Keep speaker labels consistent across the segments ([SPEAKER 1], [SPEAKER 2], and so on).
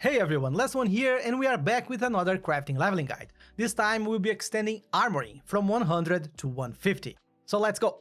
[SPEAKER 1] Hey everyone, Last One here, and we are back with another crafting leveling guide. This time we'll be extending armoring from 100 to 150. So let's go!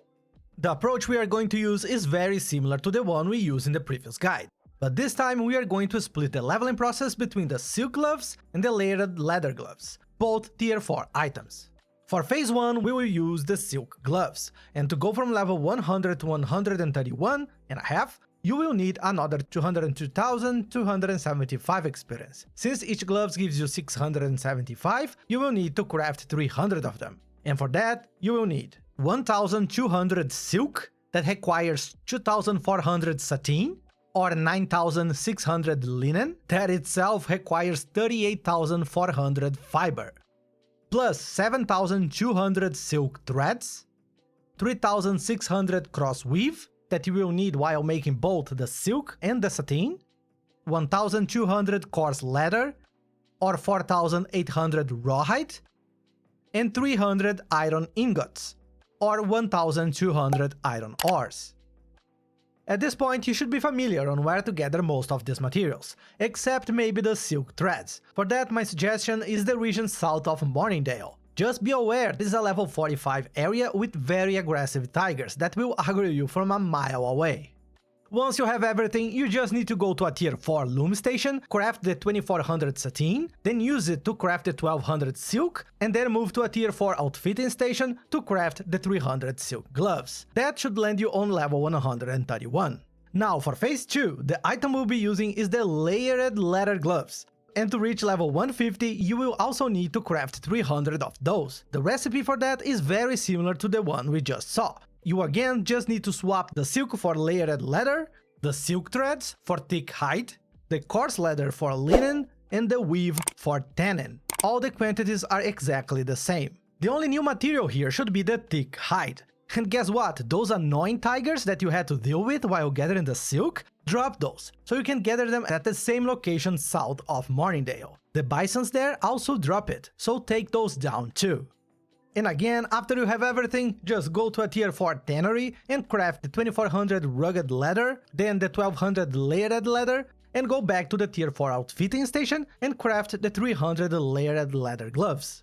[SPEAKER 1] The approach we are going to use is very similar to the one we used in the previous guide. But this time we are going to split the leveling process between the silk gloves and the layered leather gloves, both tier 4 items. For phase 1 we will use the silk gloves, and to go from level 100 to 131.5, you will need another 202,275 experience. Since each glove gives you 675, you will need to craft 300 of them. And for that, you will need 1,200 silk, that requires 2,400 sateen, or 9,600 linen, that itself requires 38,400 fiber, plus 7,200 silk threads, 3,600 cross weave, that you will need while making both the silk and the sateen, 1,200 coarse leather, or 4,800 rawhide, and 300 iron ingots, or 1,200 iron ores. At this point you should be familiar on where to gather most of these materials, except maybe the silk threads. For that my suggestion is the region south of Morningdale. Just be aware, this is a level 45 area with very aggressive tigers that will aggro you from a mile away. Once you have everything, you just need to go to a tier 4 loom station, craft the 2400 sateen, then use it to craft the 1200 silk, and then move to a tier 4 outfitting station to craft the 300 silk gloves. That should land you on level 131. Now for phase 2, the item we'll be using is the layered leather gloves. And to reach level 150, you will also need to craft 300 of those. The recipe for that is very similar to the one we just saw. You again just need to swap the silk for layered leather, the silk threads for thick hide, the coarse leather for linen, and the weave for tannin. All the quantities are exactly the same. The only new material here should be the thick hide. And guess what? Those annoying tigers that you had to deal with while gathering the silk? Drop those, so you can gather them at the same location south of Morningdale. The bisons there also drop it, so take those down too. And again, after you have everything, just go to a tier 4 tannery and craft the 2400 rugged leather, then the 1200 layered leather, and go back to the tier 4 outfitting station and craft the 300 layered leather gloves.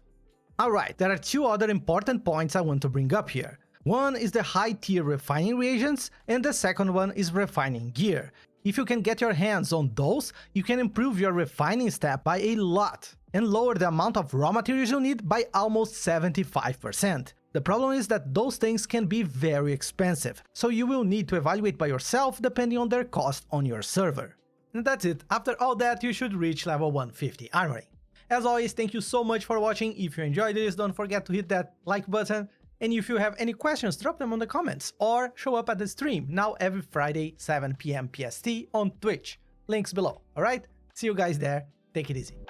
[SPEAKER 1] Alright, there are two other important points I want to bring up here. One is the high tier refining reagents, and the second one is refining gear. If you can get your hands on those, you can improve your refining step by a lot, and lower the amount of raw materials you need by almost 75%. The problem is that those things can be very expensive, so you will need to evaluate by yourself depending on their cost on your server. And that's it, after all that you should reach level 150 armoring. As always, thank you so much for watching. If you enjoyed this, don't forget to hit that like button. And if you have any questions, drop them on the comments or show up at the stream, now every Friday 7 PM PST on Twitch. Links below, alright? See you guys there, take it easy.